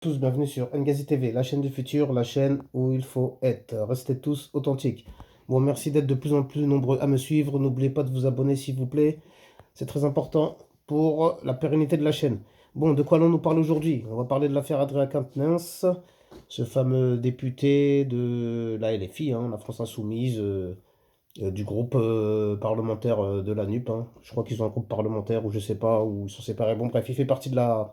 Tous bienvenue sur Ngazi TV, la chaîne du futur, la chaîne où il faut être. Restez tous authentiques. Bon, merci d'être de plus en plus nombreux à me suivre. N'oubliez pas de vous abonner, s'il vous plaît. C'est très important pour la pérennité de la chaîne. Bon, de quoi allons-nous parler aujourd'hui? On va parler de l'affaire Adrien Quatennens, ce fameux député de la LFI, la France Insoumise, du groupe parlementaire de la NUP, hein. Je crois qu'ils ont un groupe parlementaire ou je sais pas, où ils sont séparés. Bon, bref, il fait partie de la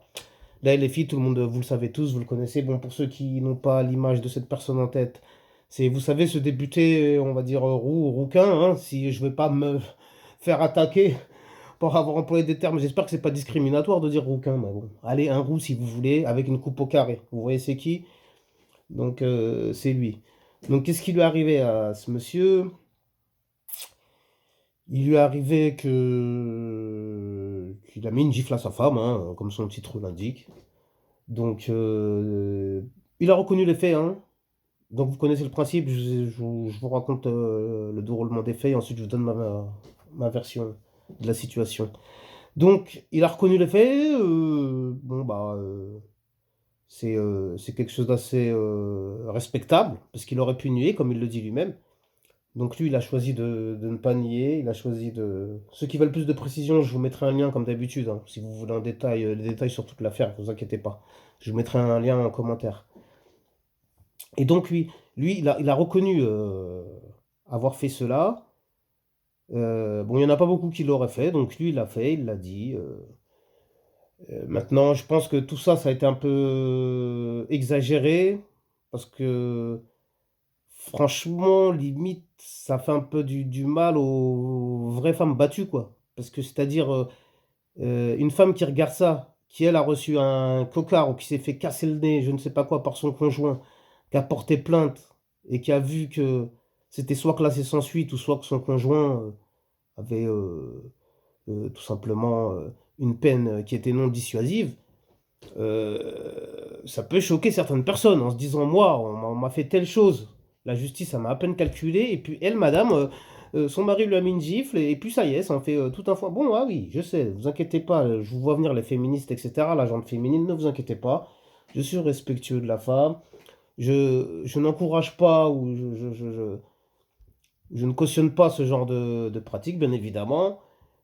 LFI, tout le monde, vous le savez tous, vous le connaissez. Bon, pour ceux qui n'ont pas l'image de cette personne en tête, c'est, vous savez, ce député, on va dire, roux, rouquin, si je ne vais pas me faire attaquer pour avoir employé des termes, j'espère que c'est pas discriminatoire de dire rouquin, mais bon, allez, un roux si vous voulez, avec une coupe au carré. Vous voyez c'est qui? Donc, c'est lui. Donc, qu'est-ce qui lui est arrivé à ce monsieur? Il lui est arrivé qu'il a mis une gifle à sa femme, comme son titre l'indique. Donc, il a reconnu les faits, hein. Donc, vous connaissez le principe. Je vous raconte le déroulement des faits et ensuite je vous donne ma version de la situation. Donc, il a reconnu les faits. Bon, bah, c'est quelque chose d'assez respectable parce qu'il aurait pu nier, comme il le dit lui-même. Donc, lui, il a choisi de ne pas nier. Il a choisi de. Ceux qui veulent plus de précision, je vous mettrai un lien comme d'habitude, hein. Si vous voulez un détail, les détails sur toute l'affaire, ne vous inquiétez pas. Je vous mettrai un lien en commentaire. Et donc lui il a reconnu avoir fait cela. Bon, il n'y en a pas beaucoup qui l'auraient fait, donc lui, il l'a fait, il l'a dit. Maintenant, je pense que tout ça, ça a été un peu exagéré, parce que franchement, limite, ça fait un peu du mal aux vraies femmes battues, quoi. Parce que c'est-à-dire, une femme qui regarde ça, qui elle a reçu un cocard ou qui s'est fait casser le nez, je ne sais pas quoi, par son conjoint, qui a porté plainte et qui a vu que c'était soit classé sans suite ou soit que son conjoint avait tout simplement une peine qui était non dissuasive, ça peut choquer certaines personnes en se disant, moi, on m'a fait telle chose, la justice, ça m'a à peine calculé, et puis elle, madame, son mari lui a mis une gifle, et puis ça y est, ça en fait tout un foin. Bon, ah oui, je sais, vous inquiétez pas, je vous vois venir les féministes, etc., la gente féminine, ne vous inquiétez pas, je suis respectueux de la femme, je n'encourage pas ou je ne cautionne pas ce genre de pratique, bien évidemment,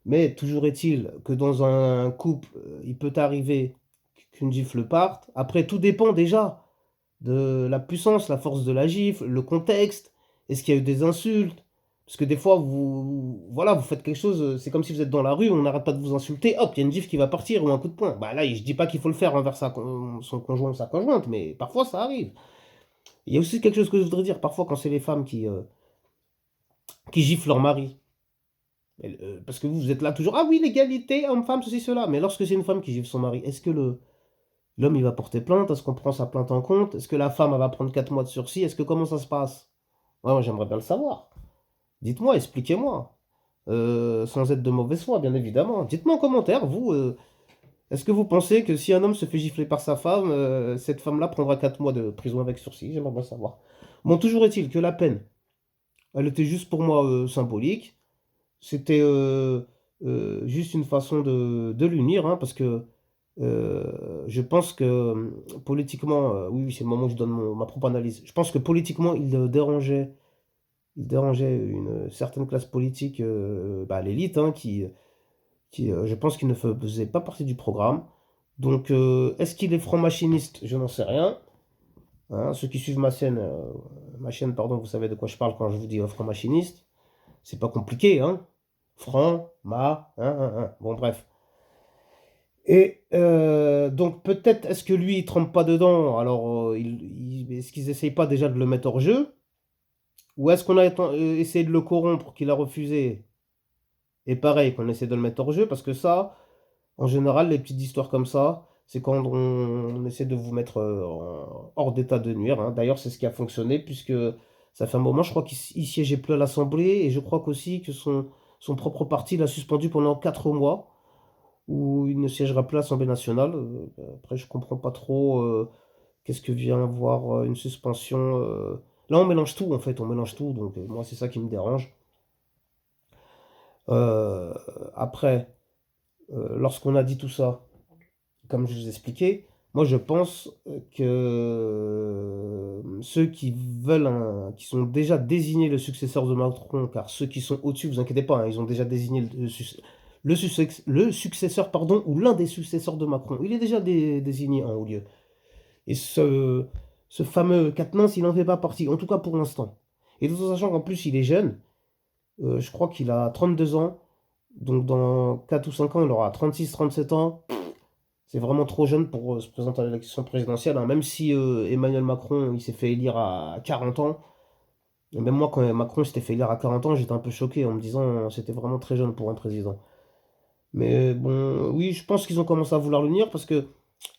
mais toujours est-il que dans un couple, il peut arriver qu'une gifle parte. Après, tout dépend déjà de la puissance, la force de la gifle, le contexte. Est-ce qu'il y a eu des insultes? Parce que des fois, voilà, vous faites quelque chose, c'est comme si vous êtes dans la rue, on n'arrête pas de vous insulter, hop, il y a une gifle qui va partir ou un coup de poing. Bah là, je dis pas qu'il faut le faire envers son conjoint ou sa conjointe, mais parfois ça arrive. Il y a aussi quelque chose que je voudrais dire, parfois quand c'est les femmes qui giflent leur mari. Parce que vous êtes là toujours, ah oui, l'égalité, homme-femme, ceci, cela. Mais lorsque c'est une femme qui gifle son mari, est-ce que l'homme il va porter plainte? Est-ce qu'on prend sa plainte en compte? Est-ce que la femme elle va prendre 4 mois de sursis? Est-ce que comment ça se passe? Ouais, moi j'aimerais bien le savoir. Dites-moi, expliquez-moi. Sans être de mauvaise foi, bien évidemment. Dites-moi en commentaire, vous, est-ce que vous pensez que si un homme se fait gifler par sa femme, cette femme-là prendra 4 mois de prison avec sursis? J'aimerais bien savoir. Bon, toujours est-il que la peine, elle était juste pour moi symbolique. C'était juste une façon de l'unir, parce que je pense que politiquement, oui, oui, c'est le moment où je donne ma propre analyse. Je pense que politiquement, il dérangeait une certaine classe politique, bah, l'élite, je pense qu'il ne faisait pas partie du programme. Donc, est-ce qu'il est franc-machiniste? Je n'en sais rien. Ceux qui suivent ma chaîne, pardon, vous savez de quoi je parle quand je vous dis franc-machiniste. C'est pas compliqué, hein. Franc, bon, bref. Et donc peut-être est-ce que lui il trempe pas dedans, alors est-ce qu'ils essayent pas déjà de le mettre hors jeu? Ou est-ce qu'on a essayé de le corrompre, qu'il a refusé? Et pareil, qu'on essaie de le mettre hors jeu, parce que ça, en général, les petites histoires comme ça, c'est quand on essaie de vous mettre hors d'état de nuire, hein. D'ailleurs, c'est ce qui a fonctionné, puisque ça fait un moment, je crois qu'il siégeait plus à l'Assemblée, et je crois qu'aussi que son propre parti l'a suspendu pendant 4 mois, où il ne siégera plus à l'Assemblée nationale. Après, je comprends pas trop qu'est-ce que vient voir une suspension. Là, on mélange tout, en fait, on mélange tout, donc moi, c'est ça qui me dérange. Après, lorsqu'on a dit tout ça, comme je vous expliquais, Moi, je pense que ceux qui veulent qui sont déjà désignés le successeur de Macron, car ceux qui sont au-dessus, vous inquiétez pas, hein, ils ont déjà désigné le successeur, pardon, ou l'un des successeurs de Macron. Il est déjà désigné en haut lieu. Et ce fameux Quatennens, il n'en fait pas partie, en tout cas pour l'instant. Et tout en sachant qu'en plus, il est jeune, je crois qu'il a 32 ans, donc dans 4 ou 5 ans, il aura 36, 37 ans. C'est vraiment trop jeune pour se présenter à l'élection présidentielle, hein. Même si Emmanuel Macron, il s'est fait élire à 40 ans. Et même moi, quand Macron s'était fait élire à 40 ans, j'étais un peu choqué en me disant c'était vraiment très jeune pour un président. Mais bon, oui, je pense qu'ils ont commencé à vouloir le nuire parce que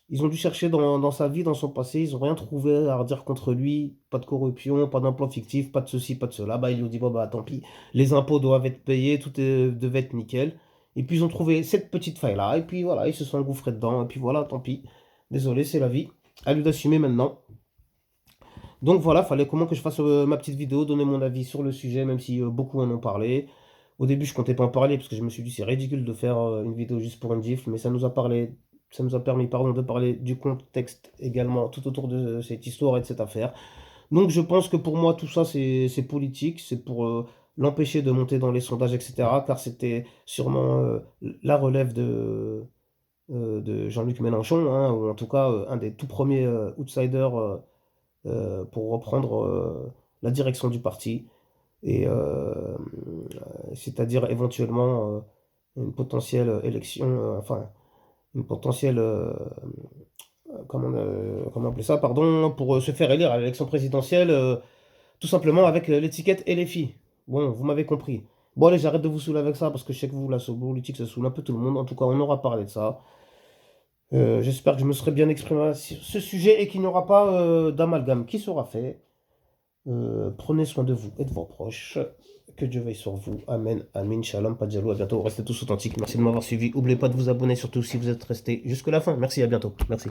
ils ont dû chercher dans sa vie, dans son passé, ils n'ont rien trouvé à redire contre lui. Pas de corruption, pas d'emploi fictif, pas de ceci, pas de cela. Bah, ils lui ont dit, bon, bah, tant pis, les impôts doivent être payés, devait être nickel. Et puis, ils ont trouvé cette petite faille-là, et puis voilà, ils se sont engouffrés dedans, et puis voilà, tant pis. Désolé, c'est la vie. À lui d'assumer maintenant. Donc voilà, fallait comment que je fasse ma petite vidéo, donner mon avis sur le sujet, même si beaucoup en ont parlé. Au début, je comptais pas en parler parce que je me suis dit c'est ridicule de faire une vidéo juste pour une gifle, mais ça nous a permis, pardon, de parler du contexte également tout autour de cette histoire et de cette affaire. Donc je pense que pour moi tout ça c'est politique, c'est pour l'empêcher de monter dans les sondages, etc. Car c'était sûrement la relève de Jean-Luc Mélenchon, hein, ou en tout cas un des tout premiers outsiders pour reprendre la direction du parti, et c'est-à-dire éventuellement une potentielle élection, enfin une potentielle, comment appeler ça, pardon, pour se faire élire à l'élection présidentielle, tout simplement avec l'étiquette et les filles. Bon, vous m'avez compris. Bon, allez, j'arrête de vous saouler avec ça parce que je sais que vous, la politique, ça saoule un peu tout le monde. En tout cas, on aura parlé de ça. J'espère que je me serai bien exprimé sur ce sujet et qu'il n'y aura pas d'amalgame qui sera fait. Prenez soin de vous et de vos proches. Que Dieu veille sur vous. Amen. Amin. Shalom. Pas de jaloux. À bientôt. Restez tous authentiques. Merci de m'avoir suivi. N'oubliez pas de vous abonner, surtout si vous êtes restés jusqu'à la fin. Merci. À bientôt. Merci.